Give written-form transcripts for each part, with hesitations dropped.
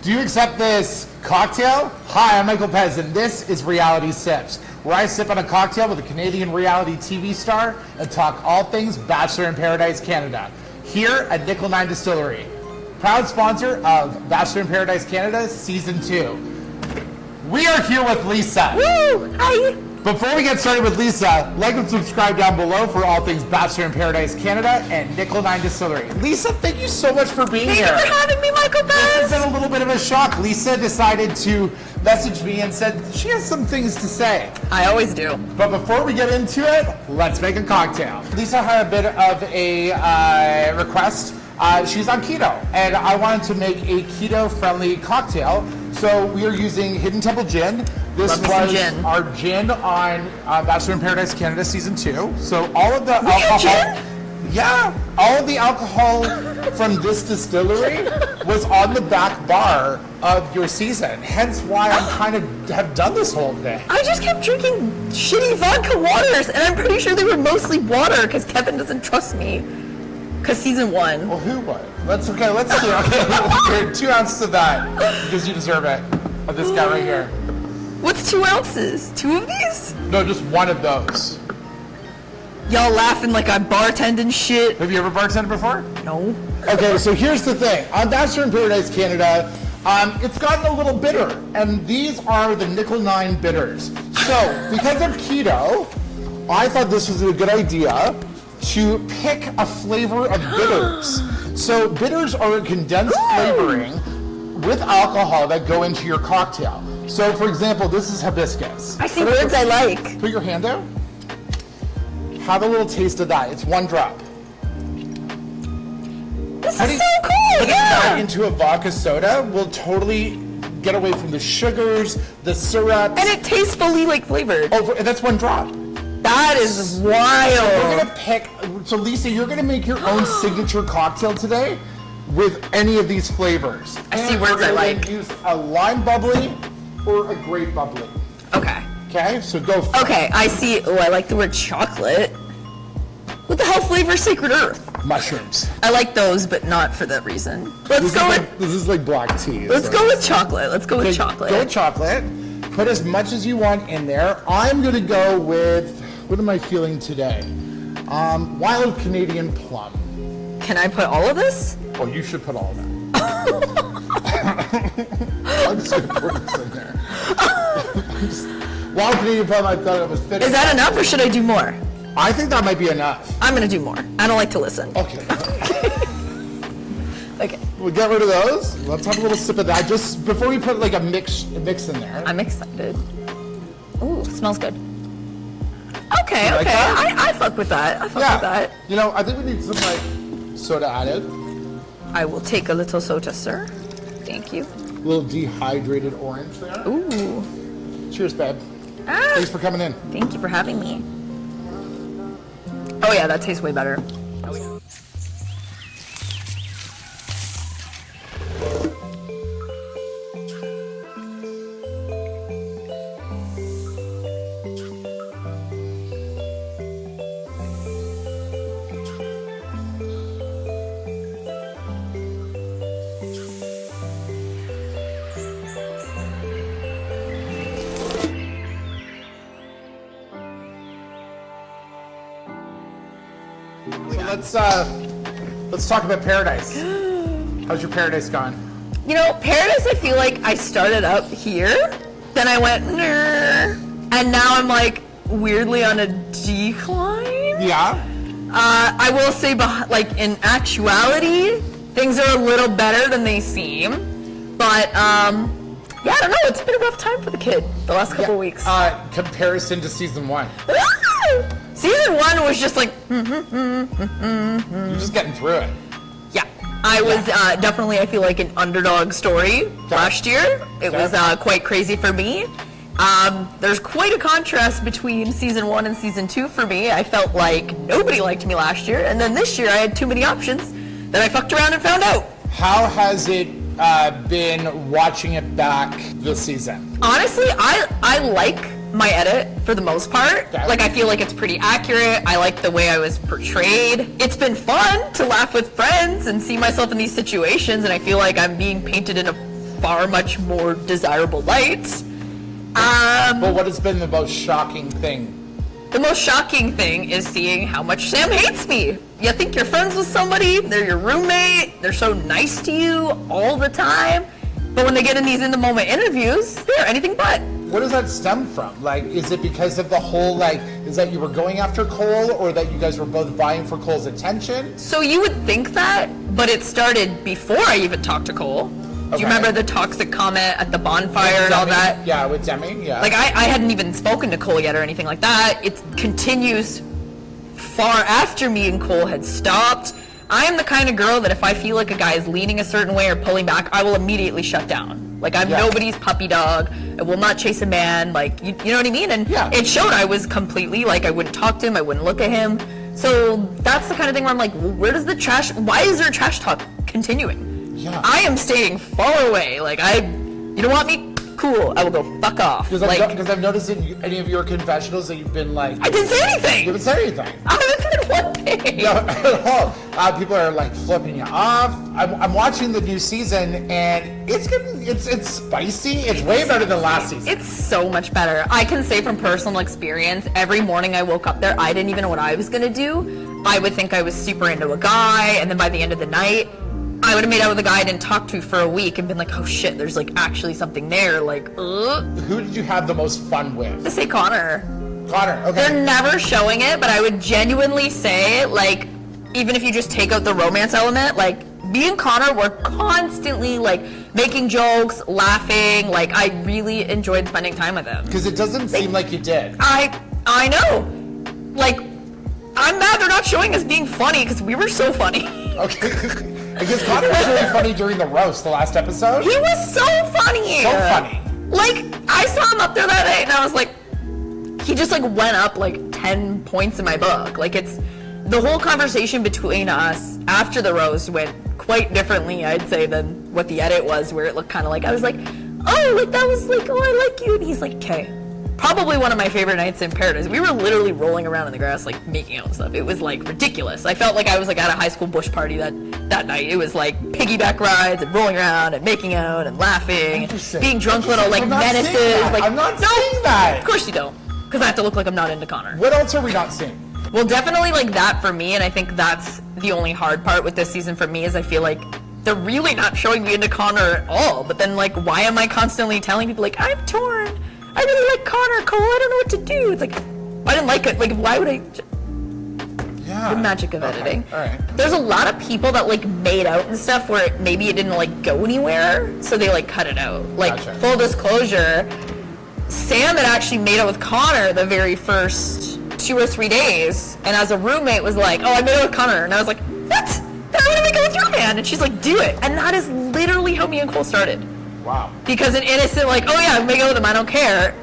Do you accept this cocktail? Hi, I'm Michael Pez, and this is Reality Sips, where I sip on a cocktail with a Canadian reality TV star and talk all things Bachelor in Paradise Canada. Here at Ni9 Distillery, proud sponsor of Bachelor in Paradise Canada Season 2. We are here with Lisa. Woo! Hi! Before we get started with Lisa, like and subscribe down below for all things Bachelor in Paradise Canada and Ni9 Distillery. Lisa, thank you so much for being here. Thank you for having me, Michael Pez. This has been a little bit of a shock. Lisa decided to message me and said she has some things to say. I always do. But before we get into it, let's make a cocktail. Lisa had a bit of a request. She's on keto, and I wanted to make a keto-friendly cocktail. So we are using Hidden Temple Gin. This was our gin on Bachelor in Paradise Canada Season 2. So all of the alcohol... Yeah, all of the alcohol from this distillery was on the back bar of your season. Hence why I'm kind of have done this whole thing. I just kept drinking shitty vodka waters, and I'm pretty sure they were mostly water because Kevin doesn't trust me. Because Season 1. Well, who would? Let's see. Okay, here, 2 ounces of that because you deserve it. Of this guy right here. What's 2 ounces? 2 of these? No, just 1 of those. Y'all laughing like I bartend and shit. Have you ever bartended before? No. Okay, so here's the thing. On Bachelor in Paradise Canada, it's gotten a little bitter, and these are the Ni9 Bitters. So, because of keto, I thought this was a good idea to pick a flavor of bitters. So, bitters are a condensed flavoring with alcohol that go into your cocktail. So, for example, this is hibiscus. I see words I like. Put your hand out. Have a little taste of that. It's 1 drop. This is so cool, Putting that into a vodka soda will totally get away from the sugars, the syrups. And it tastefully like flavored. Oh, that's 1 drop. That is wild. So we're gonna pick. So Lisa, you're gonna make your own signature cocktail today with any of these flavors. I see words I like. Use a lime bubbly or a grape bubbly. Okay. Okay, so go for it. Okay, I see. Oh, I like the word chocolate. What the hell flavor is Sacred Earth? Mushrooms. I like those, but not for that reason. Let's go with... This is like black tea. Let's go with chocolate. Let's go with chocolate. Go with chocolate. Put as much as you want in there. I'm gonna go with, what am I feeling today? Wild Canadian plum. Can I put all of this? Oh, you should put all of that. I'm just gonna put this in there. Wild Canadian plum, I thought it was fitting. Is that enough or should I do more? I think that might be enough. I'm gonna do more. I don't like to listen. Okay. Okay. We'll get rid of those. Let's have a little sip of that just before we put like a mix in there. I'm excited. Ooh, smells good. Okay, like okay. that? I fuck with that. I fuck with that. You know, I think we need some like soda added. I will take a little soda, sir. Thank you. A little dehydrated orange there. Ooh. Cheers, babe. Ah, Thanks for coming in. thank you for having me. Oh yeah, that tastes way better. Oh yeah. So let's talk about Paradise. How's your Paradise gone? You know, Paradise, I feel like I started up here, then I went, nah, and now I'm like weirdly on a decline. Yeah. I will say, like in actuality, things are a little better than they seem, but yeah, I don't know. It's been a rough time for the kid the last couple of weeks. Comparison to Season 1. Season 1 was just like, You're just getting through it. yeah. I was definitely, I feel like, an underdog story last year. It was quite crazy for me. There's quite a contrast between Season 1 and Season 2 for me. I felt like nobody liked me last year, and then this year I had too many options that I fucked around and found out. How has it been watching it back this season? Honestly, I like my edit for the most part. Okay. Like, I feel like it's pretty accurate. I like the way I was portrayed. It's been fun to laugh with friends and see myself in these situations, and I feel like I'm being painted in a far much more desirable light. But what has been the most shocking thing? The most shocking thing is seeing how much Sam hates me. You think you're friends with somebody, they're your roommate, they're so nice to you all the time, but when they get in these in-the-moment interviews, they're anything but. What does that stem from? Like, is it because of the whole, like, is that you were going after Cole, or that you guys were both vying for Cole's attention? So you would think that, but it started before I even talked to Cole. Do you remember the toxic comment at the bonfire and all that? Yeah, with Demi, yeah. Like, I hadn't even spoken to Cole yet or anything like that. It continues far after me and Cole had stopped. I am the kind of girl that if I feel like a guy is leaning a certain way or pulling back, I will immediately shut down. Like, I'm nobody's puppy dog. I will not chase a man. Like, you know what I mean? And it showed. I was completely, like, I wouldn't talk to him. I wouldn't look at him. So that's the kind of thing where I'm like, where does the trash, why is there trash talk continuing? Yeah. I am staying far away. Like, you don't want me? Cool. I will go fuck off. Because I've noticed in any of your confessionals that you've been like... I didn't say anything! You haven't said anything. I haven't said one thing. No, at all. People are like flipping you off. I'm watching the new season, and it's spicy. It's way better than last season. It's so much better. I can say from personal experience, every morning I woke up there, I didn't even know what I was going to do. I would think I was super into a guy, and then by the end of the night, I would have made out with a guy I didn't talk to for a week and been like, oh shit, there's like actually something there. Like, Who did you have the most fun with? To say Connor. Connor, okay. They're never showing it, but I would genuinely say, like, even if you just take out the romance element, like, me and Connor were constantly like making jokes, laughing. Like, I really enjoyed spending time with him. Because it doesn't seem like you did. I know. Like, I'm mad they're not showing us being funny because we were so funny. Okay. Because Connor was really funny during the roast, the last episode. He was so funny. So funny. Like, I saw him up there that day, and I was like, he just like went up like 10 points in my book. Like, it's the whole conversation between us after the roast went quite differently, I'd say, than what the edit was, where it looked kind of like I was like, oh, like that was like, oh, I like you, and he's like, okay. Probably one of my favorite nights in paradise. We were literally rolling around in the grass, like making out and stuff. It was like ridiculous. I felt like I was like at a high school bush party that night. It was like piggyback rides and rolling around and making out and laughing, and being drunk little like menaces. Like, I'm not seeing that. Of course you don't, because I have to look like I'm not into Connor. What else are we not seeing? Well, definitely like that for me, and I think that's the only hard part with this season for me is I feel like they're really not showing me into Connor at all. But then like, why am I constantly telling people like I'm torn? I really like Connor, Cole, I don't know what to do. It's like, I didn't like it. Like, why would I? Yeah. The magic of editing. All right. There's a lot of people that like made out and stuff where maybe it didn't like go anywhere, so they like cut it out. Like, full disclosure, Sam had actually made out with Connor the very first 2 or 3 days, and as a roommate was like, oh, I made out with Connor, and I was like, what? Then I'm gonna make out with your man, and she's like, do it. And that is literally how me and Cole started. Wow. Because an innocent, like, oh yeah, make out with him, I don't care,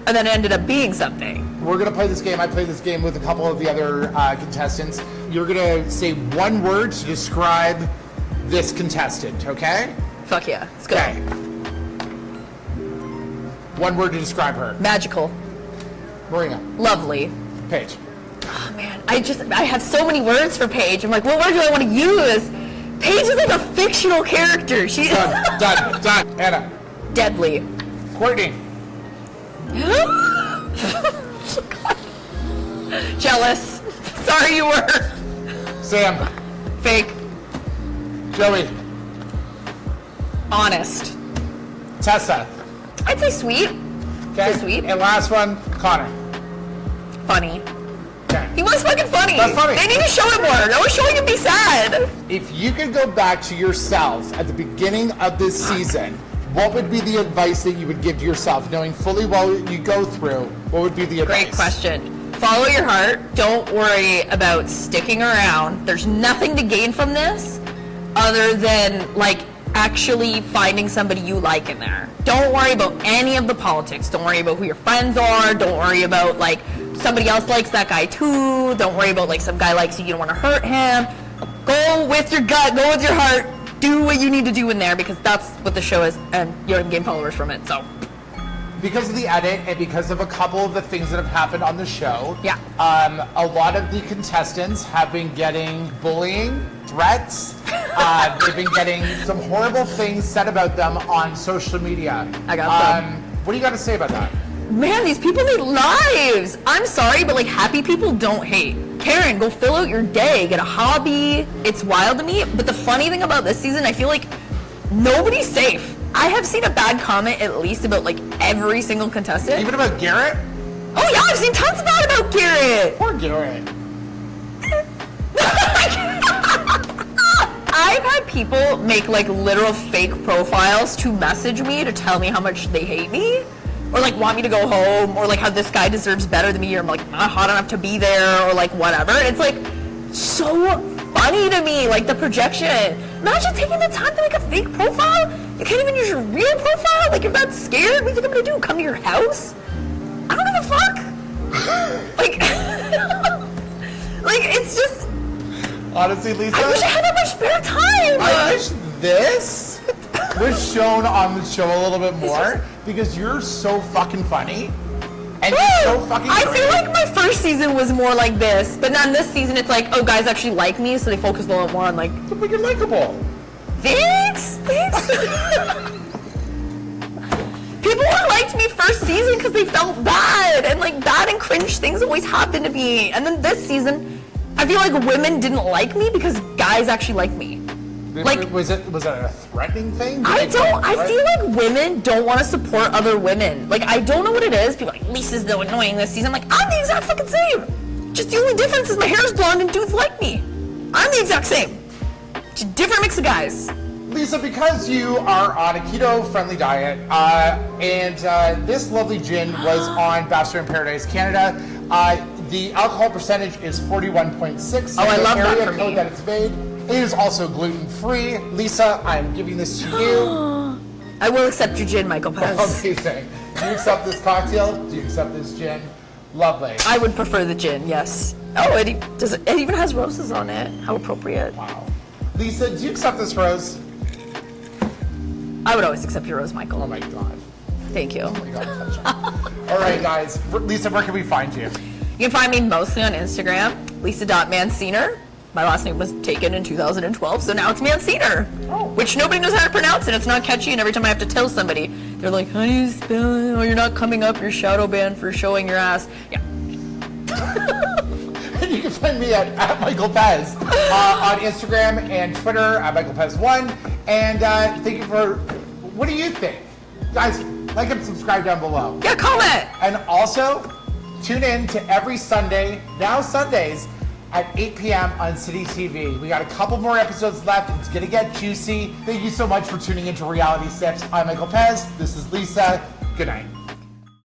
and then it ended up being something. We're going to play this game. I played this game with a couple of the other contestants. You're going to say one word to describe this contestant, okay? Fuck yeah, let's go. Okay. One word to describe her. Magical. Marina. Lovely. Paige. Oh man, I have so many words for Paige. I'm like, what word do I want to use? Paige is like a fictional character. She's done. Anna. Deadly. Courtney. Jealous. Sorry you were. Sam. Fake. Joey. Honest. Tessa. I'd say sweet. Okay. I'd say sweet. And last one, Connor. Funny. Okay. He was fucking funny. That's funny. They need to show him more. No one's showing him be sad. If you could go back to yourself at the beginning of this season, what would be the advice that you would give to yourself, knowing fully well what you go through? What would be the advice? Great question. Follow your heart. Don't worry about sticking around. There's nothing to gain from this other than like actually finding somebody you like in there. Don't worry about any of the politics. Don't worry about who your friends are. Don't worry about like somebody else likes that guy too. Don't worry about like some guy likes you don't want to hurt him. Go with your gut. Go with your heart. Do what you need to do in there because that's what the show is, and you're game followers from it. So because of the edit and because of a couple of the things that have happened on the show, a lot of the contestants have been getting bullying, threats. They've been getting some horrible things said about them on social media. I got some. What do you got to say about that? Man, these people need lives. I'm sorry, but like happy people don't hate. Karen, go fill out your day, get a hobby. It's wild to me. But the funny thing about this season, I feel like nobody's safe. I have seen a bad comment at least about like every single contestant. Even about Garrett? Oh yeah, I've seen tons bad about Garrett. Poor Garrett. I've had people make like literal fake profiles to message me to tell me how much they hate me. Or like want me to go home, or like how this guy deserves better than me, or I'm like not hot enough to be there, or like whatever. It's like so funny to me, like the projection. Imagine taking the time to make a fake profile. You can't even use your real profile. Like you're that scared. What do you think I'm gonna do? Come to your house? I don't give a fuck. Like, like it's just. Honestly, Lisa, I wish I had that much spare time. I wish this was shown on the show a little bit more because you're so fucking funny and you're so fucking I great. feel like my first season was more like this, but then this season it's like, oh, guys actually like me, so they focus a little more on like. But you're likable. Thanks. People only liked me first season because they felt bad, and like bad and cringe things always happen to me. And then this season, I feel like women didn't like me because guys actually like me. Like, was it a threatening thing? I feel like women don't want to support other women. Like, I don't know what it is. People are like, Lisa's so annoying this season. I'm like, I'm the exact fucking same. Just the only difference is my hair is blonde and dudes like me. I'm the exact same. Just a different mix of guys. Lisa, because you are on a keto-friendly diet, and this lovely gin was on Bachelor in Paradise Canada, the alcohol percentage is 41.6. Oh, I love that area for code me. that it's made. It is also gluten-free. Lisa, I'm giving this to you. I will accept your gin, Michael Pez. Amazing. Do you accept this cocktail? Do you accept this gin? Lovely. I would prefer the gin, yes. Oh, it even has roses on it. How appropriate. Wow. Lisa, do you accept this rose? I would always accept your rose, Michael. Oh my God. Thank you. Oh my God, touch it. All right, guys. Lisa, where can we find you? You can find me mostly on Instagram, lisa.manciner. My last name was taken in 2012, so now it's Manciner, which nobody knows how to pronounce, and it's not catchy, and every time I have to tell somebody, they're like, how do you spell it? Oh, you're not coming up, you're shadow banned for showing your ass. Yeah. And you can find me at Michael Pez on Instagram and Twitter at Michael Pez1. And thank you for, what do you think? Guys, like and subscribe down below. Yeah, comment. And also, tune in to every Sunday, now Sundays, at 8 p.m. on CityTV. We got a couple more episodes left. It's gonna get juicy. Thank you so much for tuning into Reality Steps. I'm Michael Pez. This is Lisa. Good night.